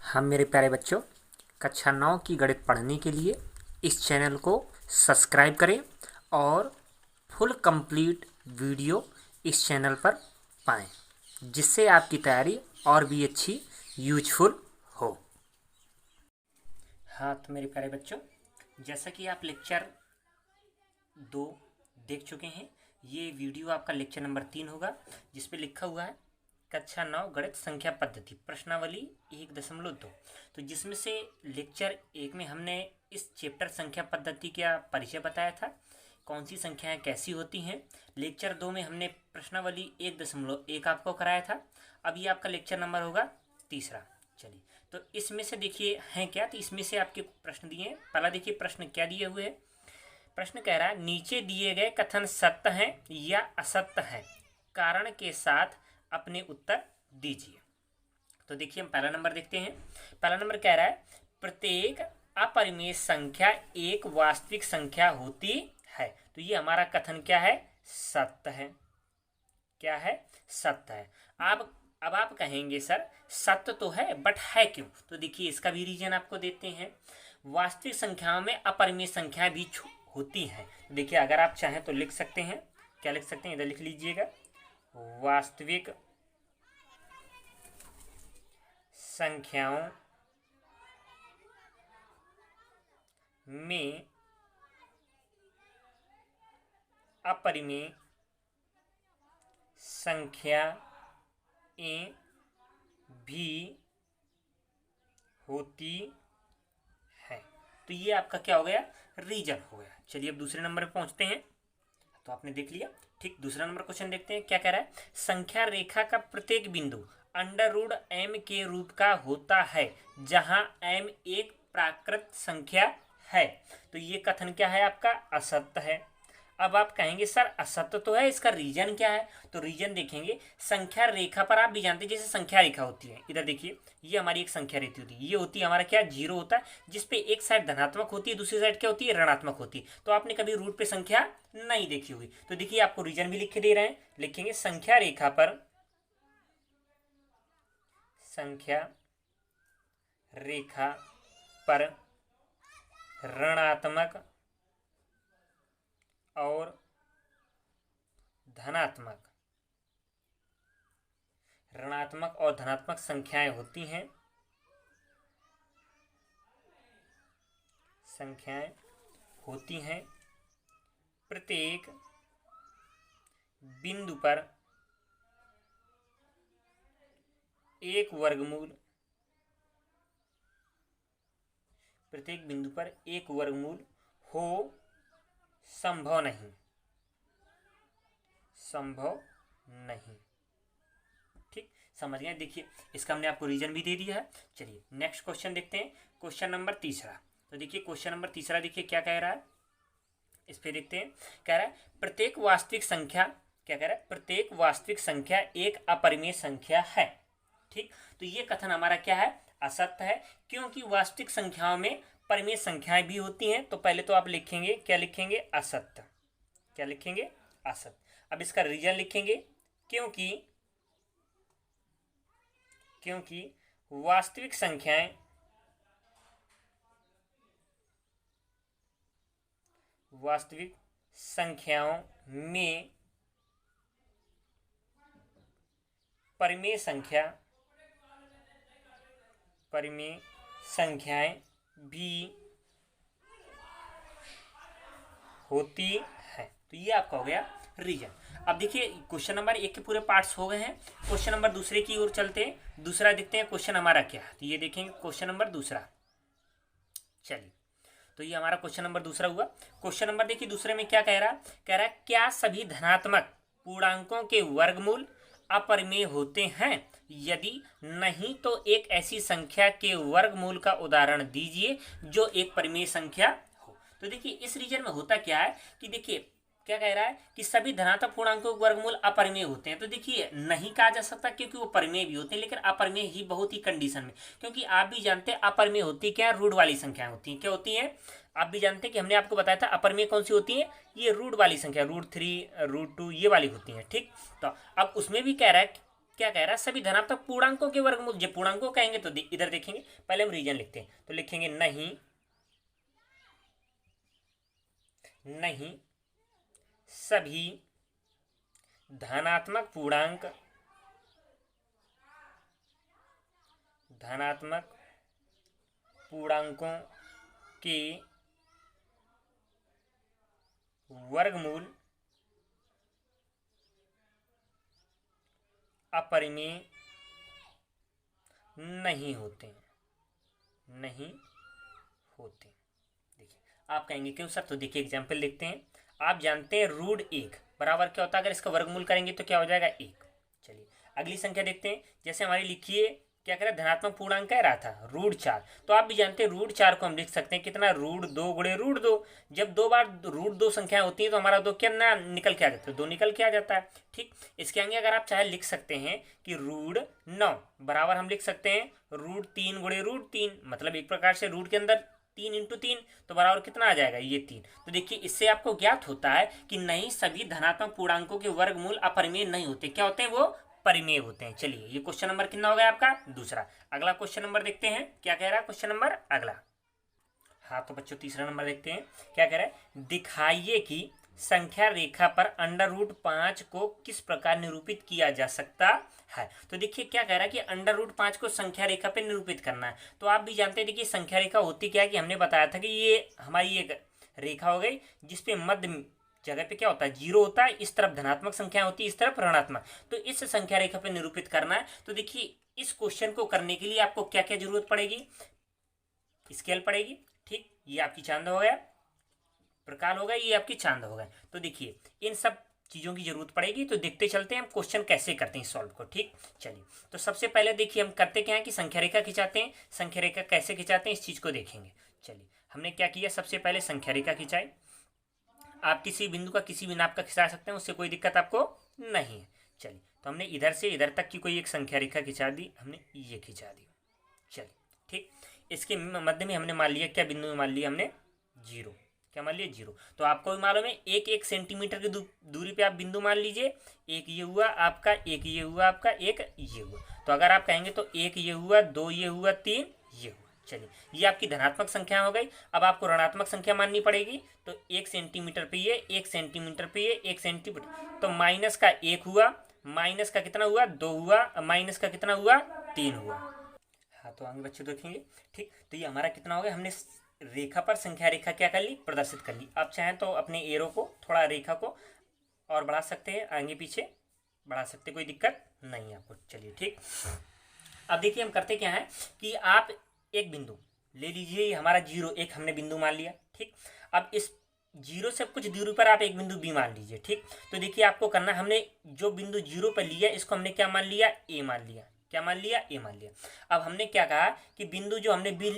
हम मेरे प्यारे बच्चों कक्षा 9 की गणित पढ़ने के लिए इस चैनल को सब्सक्राइब करें और फुल कंप्लीट वीडियो इस चैनल पर पाएं, जिससे आपकी तैयारी और भी अच्छी यूजफुल हो। हाँ तो मेरे प्यारे बच्चों, जैसा कि आप लेक्चर 2 देख चुके हैं, ये वीडियो आपका लेक्चर नंबर 3 होगा, जिस पे लिखा हुआ है कक्षा 9 गणित संख्या पद्धति प्रश्नावली 1.2। तो जिसमें से लेक्चर 1 में हमने इस चैप्टर संख्या पद्धति का परिचय बताया था, कौन सी संख्याएं कैसी होती हैं। लेक्चर 2 में हमने प्रश्नावली 1.1 आपको कराया था। अब ये आपका लेक्चर नंबर होगा 3। चलिए, तो इसमें से देखिए हैं क्या, तो इसमें से आपके प्रश्न दिए हैं। पहला देखिए प्रश्न क्या दिए हुए हैं। प्रश्न कह रहा है नीचे दिए गए कथन सत्य हैं या असत्य हैं, कारण के साथ अपने उत्तर दीजिए। तो देखिए हम पहला नंबर देखते हैं। पहला नंबर कह रहा है प्रत्येक अपरिमेय संख्या एक वास्तविक संख्या होती है। तो ये हमारा कथन क्या है? सत्य है। क्या है? सत्य है। अब आप कहेंगे सर सत्य तो है बट है क्यों? तो देखिए इसका भी रीजन आपको देते हैं। वास्तविक संख्याओं में अपरिमेय संख्याएं भी होती हैं। देखिए अगर आप चाहें तो लिख सकते हैं। क्या लिख सकते हैं? इधर लिख लीजिएगा, वास्तविक संख्याओं में अपरिमेय संख्याएं भी होती है। तो ये आपका क्या हो गया? रीजन हो गया। चलिए अब दूसरे नंबर पे पहुंचते हैं। तो आपने देख लिया, ठीक। दूसरा नंबर क्वेश्चन देखते हैं क्या कह रहा है। संख्या रेखा का प्रत्येक बिंदु √m के रूप का होता है, जहां m एक प्राकृत संख्या है। तो ये कथन क्या है आपका? असत्य है। अब आप कहेंगे सर असत्य तो है, इसका रीजन क्या है? तो रीजन देखेंगे, संख्या रेखा पर आप भी जानते हैं जैसे संख्या रेखा होती है। इधर देखिए, ये हमारी एक संख्या रेखा होती है। ये होती है हमारा क्या? 0 होता है, जिसपे एक साइड धनात्मक होती है, दूसरी साइड क्या होती है? ऋणात्मक होती है। तो आपने कभी रूट पे संख्या नहीं देखी होगी। तो देखिए आपको रीजन भी लिख के दे रहे हैं, लिखेंगे संख्या रेखा पर, संख्या रेखा पर ऋणात्मक और धनात्मक संख्याएं होती हैं। प्रत्येक बिंदु पर एक वर्गमूल हो संभव नहीं। ठीक, समझ गए? देखिए इसका हमने आपको रीजन भी दे दिया है। चलिए नेक्स्ट क्वेश्चन देखते हैं, क्वेश्चन नंबर 3। तो देखिए क्वेश्चन नंबर 3 देखिए क्या कह रहा है, इस पे देखते हैं। कह रहा है प्रत्येक वास्तविक संख्या, क्या कह रहा है? प्रत्येक वास्तविक संख्या एक अपरिमेय संख्या है। ठीक, तो ये कथन हमारा क्या है? असत्य है, क्योंकि वास्तविक संख्याओं में परिमेय संख्याएं भी होती हैं। तो पहले तो आप लिखेंगे, क्या लिखेंगे? असत्य। क्या लिखेंगे? असत्य। अब इसका रीजन लिखेंगे, क्योंकि वास्तविक संख्याओं में परिमेय संख्याएं भी होती है। तो ये आपका हो गया रीजन। अब देखिए क्वेश्चन नंबर 1 के पूरे पार्ट्स हो गए हैं। क्वेश्चन नंबर दूसरे की ओर चलते हैं। दूसरा देखते हैं क्वेश्चन हमारा क्या है। तो ये देखेंगे क्वेश्चन नंबर 2। चलिए, तो ये हमारा क्वेश्चन नंबर 2 हुआ। क्वेश्चन नंबर देखिए दूसरे में क्या कह रहा है। कह रहा है क्या सभी धनात्मक पूर्णांकों के वर्गमूल अपरिमेय होते हैं? यदि नहीं तो एक ऐसी संख्या के वर्गमूल का उदाहरण दीजिए जो एक परिमेय संख्या हो। तो देखिए इस रीजन में होता क्या है कि देखिए क्या कह रहा है कि सभी धनात्मक पूर्णांकों के वर्गमूल अपरिमेय होते हैं। तो देखिए नहीं कहा जा सकता क्योंकि वो परिमेय भी होते हैं, लेकिन अपरिमेय ही बहुत ही कंडीशन में, क्योंकि आप भी जानते हैं अपरिमेय होती क्या है? रूट वाली संख्याएं होती हैं। क्या होती हैं? आप भी जानते हैं कि हमने आपको बताया था अपरिमेय कौन सी होती है? ये रूट वाली संख्या, √3 √2 ये वाली होती है। ठीक, तो अब उसमें भी कह रहा है क्या कह रहा है, सभी धनात्मक पूर्णांकों के वर्गमूल। जब पूर्णांकों कहेंगे तो इधर देखेंगे, पहले हम रीजन लिखते हैं तो लिखेंगे नहीं नहीं सभी धनात्मक पूर्णांकों के वर्गमूल अपरिमेय नहीं होते। देखिए आप कहेंगे क्यों सर, तो देखिए एग्जाम्पल देखते हैं। आप जानते हैं √1 बराबर क्या होता है, अगर इसका वर्गमूल करेंगे तो क्या हो जाएगा 1। चलिए अगली संख्या देखते हैं, जैसे हमारी लिखिए क्या कह रहा है, धनात्मक पूर्णांक कह रहा था √4, तो आप भी जानते हैं √4 को हम लिख सकते हैं कितना, √2 गुणे √2। जब 2 बार √2 संख्या होती है तो हमारा 2 क्या ना निकल के आ जाता है, 2 निकल के आ जाता है। ठीक, इसके आगे अगर आप चाहे लिख सकते हैं कि √9 बराबर हम लिख सकते हैं √3 गुणे √3, मतलब एक प्रकार से रूट के अंदर 3 × 3 तो बराबर कितना आ जाएगा, ये 3। तो देखिए इससे आपको ज्ञात होता है कि नहीं सभी धनात्मक पूर्णांकों के वर्गमूल अपरिमेय नहीं होते। क्या होते हैं, वो परिमेय होते हैं। चलिए ये क्वेश्चन नंबर कितना हो गया आपका, दूसरा। अगला क्वेश्चन नंबर देखते हैं, क्या कह रहा है क्वेश्चन नंबर अगला। हाँ तो बच्चों तीसरा नंबर देखते हैं, क्या कह रहा है, दिखाइए कि संख्या रेखा पर √5 को किस प्रकार निरूपित किया जा सकता है। तो देखिए क्या कह रहा है कि √5 को संख्या रेखा पे निरूपित करना है। तो आप भी जानते हैं, देखिए संख्या रेखा होती क्या है कि हमने बताया था कि ये हमारी एक रेखा हो गई जिसपे मध्य जगह पे क्या होता है, 0 होता है, इस तरफ धनात्मक संख्या होती है, इस तरफ ऋणात्मक। तो इस संख्या रेखा पे निरूपित करना है। तो देखिए इस क्वेश्चन को करने के लिए आपको क्या क्या जरूरत पड़ेगी, स्केल पड़ेगी। ठीक, ये आपकी चांद हो गया, प्रकाल हो गया, ये आपकी चांद हो गया। तो देखिए इन सब चीज़ों की जरूरत पड़ेगी। तो देखते चलते हैं हम क्वेश्चन कैसे करते हैं सॉल्व को। ठीक, चलिए तो सबसे पहले देखिए हम करते क्या है कि संख्या रेखा खिंचाते हैं। संख्या रेखा कैसे खिंचाते हैं इस चीज़ को देखेंगे। चलिए हमने क्या किया, सबसे पहले संख्या रेखा खिंचाई। आप किसी बिंदु का किसी भी नाप का खिंचा सकते हैं, उससे कोई दिक्कत आपको नहीं है। चलिए तो हमने इधर से इधर तक की कोई एक संख्या रेखा खिंचा दी, हमने ये खिंचा दी। चलिए ठीक, इसके मध्य में हमने मान लिया, क्या बिंदु में मान लिया हमने 0। क्या मान लिया 0। तो आपको भी मालूम है 1-1 सेंटीमीटर की दूरी पे आप बिंदु मान लीजिए। एक ये हुआ आपका, एक ये हुआ आपका, एक ये हुआ। तो अगर आप कहेंगे तो 1 ये हुआ, 2 ये हुआ, 3 ये हुआ। चलिए ये आपकी धनात्मक संख्या हो गई। अब आपको ऋणात्मक संख्या माननी पड़ेगी। तो 1 सेंटीमीटर पे ये, 1 सेंटीमीटर पे ये, 1 सेंटीमीटर, तो माइनस का 1 हुआ, माइनस का कितना हुआ 2 हुआ, माइनस का कितना हुआ 3 हुआ। हाँ तो आगे बच्चे देखेंगे। ठीक, तो ये हमारा कितना हो गया, हमने रेखा पर संख्या रेखा क्या कर ली, प्रदर्शित कर ली। आप चाहें तो अपने एरो को थोड़ा रेखा को और बढ़ा सकते हैं, आगे पीछे बढ़ा सकते, कोई दिक्कत नहीं है आपको। चलिए ठीक, अब देखिए हम करते क्या है कि आप एक बिंदु ले लीजिए, हमारा 0 1 हमने बिंदु मान लिया। ठीक, अब इस 0 से कुछ दूरी पर आप एक बिंदु बी मान लीजिए। ठीक, तो देखिए आपको करना, हमने जो बिंदु 0 पर लिया इसको हमने क्या मान लिया, ए मान लिया। क्या मान लिया, ए मान लिया। अब हमने क्या कहा कि बिंदु जो हमने बी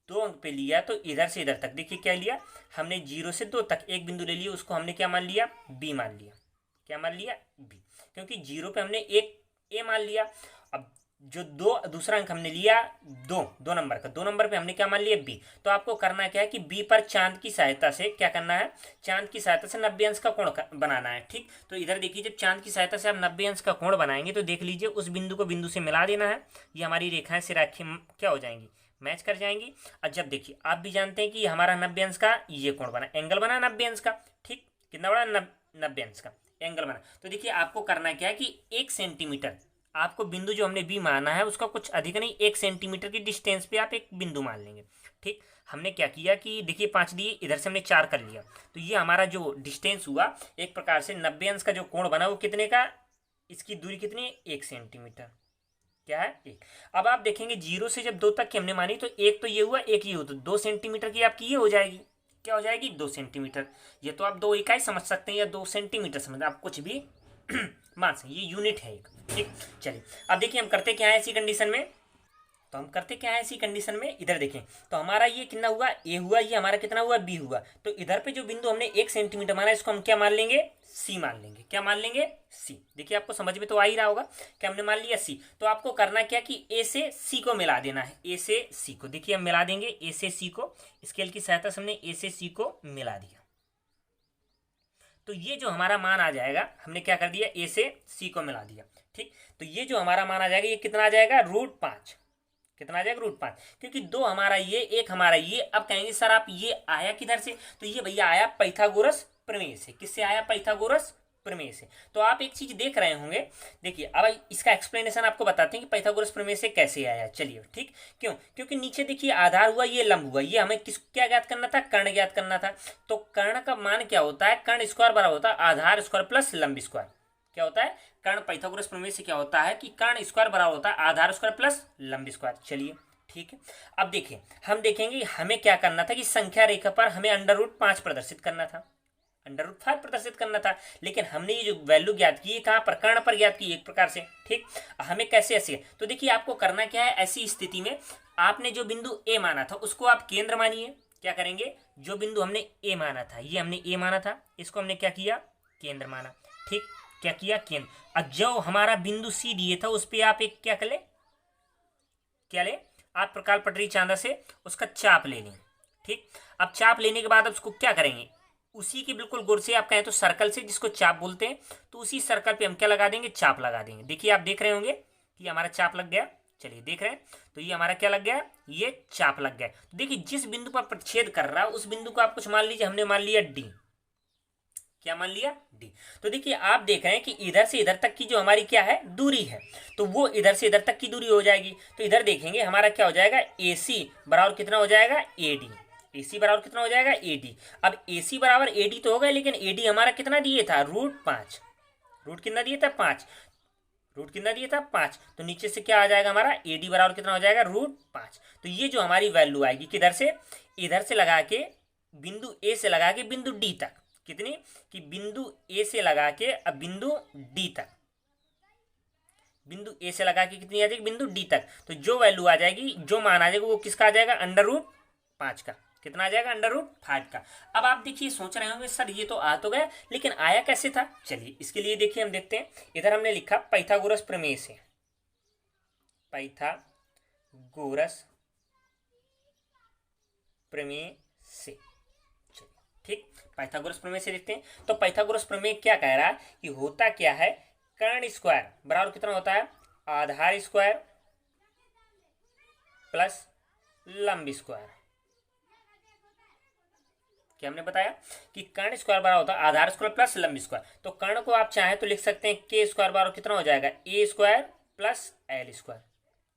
2 अंक पे लिया, तो इधर से इधर तक देखिए क्या लिया हमने, 0 से 2 तक एक बिंदु ले लिया, उसको हमने क्या मान लिया, बी मान लिया। क्या मान लिया, बी, क्योंकि 0 पे हमने एक ए मान लिया। अब जो दूसरा अंक हमने लिया 2 नंबर का, 2 नंबर पे हमने क्या मान लिया, बी। तो आपको करना क्या है कि बी पर चांद की सहायता से क्या करना है, चांद की सहायता से 90 अंश का कोण बनाना है। ठीक, तो इधर देखिए जब चांद की सहायता से आप 90 अंश का कोण बनाएंगे तो देख लीजिए उस बिंदु को बिंदु से मिला देना है। ये हमारी रेखाएं से रेखाएं क्या हो जाएंगी, मैच कर जाएंगी। और जब देखिए आप भी जानते हैं कि हमारा 90 अंश का ये कोण बना, एंगल बना 90 अंश का। ठीक, कितना बड़ा, 90 अंश का एंगल बना। तो देखिए आपको करना क्या है कि 1 सेंटीमीटर आपको बिंदु जो हमने बी माना है उसका कुछ अधिक नहीं, 1 सेंटीमीटर की डिस्टेंस पे आप एक बिंदु मान लेंगे। ठीक, हमने क्या किया कि देखिए 5 दिए, इधर से हमने 4 कर लिया। तो ये हमारा जो डिस्टेंस हुआ एक प्रकार से 90 अंश का जो कोण बना वो कितने का, इसकी दूरी कितनी है, 1 सेंटीमीटर। क्या है, 1। अब आप देखेंगे 0 से जब 2 तक की हमने मानी तो एक तो ये हुआ, एक ये हुआ, तो 2 सेंटीमीटर की आपकी ये हो जाएगी। क्या हो जाएगी, 2 सेंटीमीटर। ये तो आप 2 इकाई समझ सकते हैं या 2 सेंटीमीटर समझ, आप कुछ भी मान सकते, ये यूनिट है एक। ठीक, चलिए अब देखिए हम करते क्या है ऐसी कंडीशन में, तो हम करते क्या है ऐसी कंडीशन में, इधर देखें तो हमारा ये कितना हुआ, ए हुआ, ये हमारा कितना हुआ, बी हुआ। तो इधर पे जो बिंदु हमने 1 सेंटीमीटर माना इसको हम क्या मान लेंगे, सी मान लेंगे। क्या मान लेंगे, सी। देखिए आपको समझ में तो आ ही रहा होगा कि हमने मान लिया सी। तो आपको करना क्या कि ए से सी को मिला देना है, ए से सी को। देखिए हम मिला देंगे ए से सी को, स्केल की सहायता से हमने ए से सी को मिला दिया। तो ये जो हमारा मान आ जाएगा, हमने क्या कर दिया, ए से सी को मिला दिया। ठीक, तो ये जो हमारा मान आ जाएगा, ये कितना आ जाएगा, √5। कितना आ जाएगा, √5, क्योंकि 2 हमारा ये, 1 हमारा ये। अब कहेंगे सर आप ये आया किधर से, तो ये भैया आया पाइथागोरस प्रमेय से। किससे आया, पाइथागोरस प्रमेय से। तो आप एक चीज देख रहे होंगे, देखिए अब इसका एक्सप्लेनेशन आपको बताते हैं कि पाइथागोरस प्रमेय से कैसे आया। चलिए ठीक, क्यों, क्योंकि नीचे देखिए आधार हुआ, ये लंब हुआ, ये हमें क्या ज्ञात करना था, कर्ण ज्ञात करना था। तो कर्ण का मान क्या होता है, कर्ण स्क्वायर बराबर होता है आधार स्क्वायर प्लस लंब स्क्वायर। क्या होता है, कर्ण पाइथागोरस प्रमेय से क्या होता है कि कर्ण स्क्वायर बराबर होता है आधार स्क्वायर प्लस लंब स्क्वायर। चलिए ठीक है, अब देखिए हम देखेंगे हमें क्या करना था कि संख्या रेखा पर हमें √5 प्रदर्शित करना था, √5 प्रदर्शित करना था। लेकिन हमने ये जो वैल्यू ज्ञात की है कहाँ पर, कर्ण पर ज्ञात की, एक प्रकार से। ठीक, हमें कैसे ऐसे, तो देखिए आपको करना क्या है, ऐसी स्थिति में आपने जो बिंदु ए माना था उसको आप केंद्र मानिए। क्या करेंगे, जो बिंदु हमने ए माना था, ये हमने ए माना था, इसको हमने क्या किया, केंद्र माना। ठीक, क्या किया, केंद्र। अब जो हमारा बिंदु सी दिए था उस पर आप एक क्या कर ले, क्या ले, आप प्रकाल पटरी चांदा से उसका चाप ले लें। ठीक, अब चाप लेने के बाद अब उसको क्या करेंगे, उसी के बिल्कुल गोल से, आप कहें तो सर्कल से, जिसको चाप बोलते हैं, तो उसी सर्कल पे हम क्या लगा देंगे, चाप लगा देंगे। देखिए आप देख रहे होंगे कि हमारा चाप लग गया। चलिए देख रहे हैं, तो ये हमारा क्या लग गया, ये चाप लग गया। तो देखिए जिस बिंदु पर प्रतिच्छेद कर रहा है उस बिंदु को आप कुछ मान लीजिए, हमने मान लिया डी। क्या मान लिया, डी। तो देखिए आप देख रहे हैं कि इधर से इधर तक की जो हमारी क्या है, दूरी है, तो वो इधर से इधर तक की दूरी हो जाएगी। तो इधर देखेंगे हमारा क्या हो जाएगा, AC बराबर कितना हो जाएगा, AD। AC बराबर कितना हो जाएगा, AD। अब AC बराबर AD तो हो गया, लेकिन AD हमारा कितना दिए था, √5। रूट कितना दिए था, 5। रूट कितना दिया था, 5। तो नीचे से क्या आ जाएगा हमारा, AD बराबर कितना हो जाएगा, √5। तो ये जो हमारी वैल्यू आएगी किधर से, इधर से लगा के बिंदु A से लगा के बिंदु D तक, कितनी, कि बिंदु A से लगा के अब बिंदु D तक, बिंदु A से लगा के कितनी आ जाएगी, बिंदु D तक। तो जो वैल्यू आ जाएगी, जो मान आ जाएगा वो किसका आ जाएगा, √5 का। कितना आ जाएगा, √5 का। अब आप देखिए सोच रहे होंगे सर ये तो आ तो गया, लेकिन आया कैसे था। चलिए इसके लिए देखिए हम देखते हैं, इधर हमने लिखा पाइथागोरस प्रमेय से, पाइथागोरस प्रमेय से। ठीक, पाइथागोरस प्रमेय से देखते हैं। तो पाइथागोरस प्रमेय क्या कह रहा है कि होता क्या है, कर्ण स्क्वायर बराबर कितना होता है, आधार स्क्वायर प्लस लंब स्क्वायर। क्या हमने बताया कि कर्ण स्क्वायर बराबर होता है आधार स्क्वायर प्लस लंब स्क्वायर। तो कर्ण को आप चाहे तो लिख सकते हैं के स्क्वायर बराबर कितना हो जाएगा, A² प्लस L²।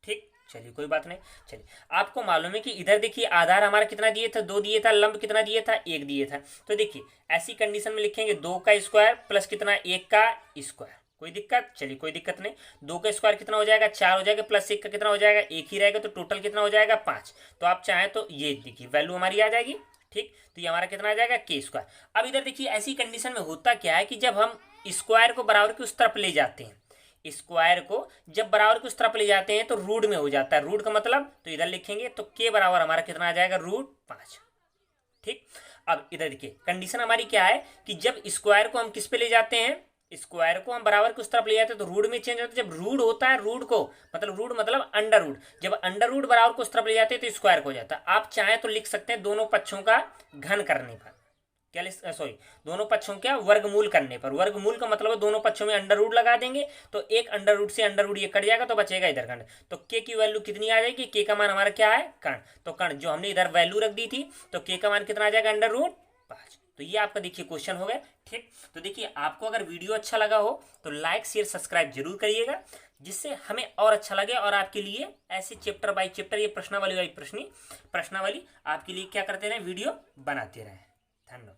ठीक, चलिए कोई बात नहीं। चलिए आपको मालूम है कि इधर देखिए आधार हमारा कितना दिए था, 2 दिए था, लंब कितना दिए था, 1 दिए था। तो देखिए ऐसी कंडीशन में लिखेंगे 2 का स्क्वायर प्लस कितना, 1 का स्क्वायर। कोई दिक्कत, चलिए कोई दिक्कत नहीं। 2 का स्क्वायर कितना हो जाएगा, 4 हो जाएगा, प्लस 1 का कितना हो जाएगा, 1 ही रहेगा, तो टोटल कितना हो जाएगा, 5। तो आप चाहें तो ये देखिए वैल्यू हमारी आ जाएगी। ठीक, तो ये हमारा कितना आ जाएगा, k²। अब इधर देखिए ऐसी कंडीशन में होता क्या है कि जब हम स्क्वायर को बराबर की उस तरफ ले जाते हैं, स्क्वायर को जब बराबर की उस तरफ ले जाते हैं तो रूट में हो जाता है। रूट का मतलब, तो इधर लिखेंगे तो k बराबर हमारा कितना आ जाएगा, √5। ठीक, अब इधर देखिए कंडीशन हमारी क्या है कि जब स्क्वायर को हम किस पे ले जाते हैं, स्क्वायर को हम बराबर की उस तरफ ले जाते हैं तो रूट में चेंज होता है। जब रूट होता है, रूट को मतलब रूट मतलब अंडर रूट, जब अंडर रूट बराबर को उस तरफ ले जाते हैं तो स्क्वायर को हो जाता है। आप चाहे तो लिख सकते हैं दोनों पक्षों का घन करने पर, क्या सॉरी दोनों पक्षों का वर्गमूल करने पर। वर्गमूल का मतलब है दोनों पक्षों में अंडर रूट लगा देंगे, तो एक अंडर रूट से अंडर रूट ये कट जाएगा तो बचेगा इधर खंड। तो के की वैल्यू कितनी आ जाएगी, के का मान हमारा क्या है, कर्ण। तो कर्ण जो हमने इधर वैल्यू रख दी थी, तो के का मान कितना आ जाएगा, √5। तो ये आपका देखिए क्वेश्चन हो गया। ठीक, तो देखिए आपको अगर वीडियो अच्छा लगा हो तो लाइक शेयर सब्सक्राइब जरूर करिएगा, जिससे हमें और अच्छा लगे और आपके लिए ऐसे चैप्टर बाय चैप्टर ये प्रश्नावली आपके लिए क्या करते रहे, वीडियो बनाते रहे। धन्यवाद।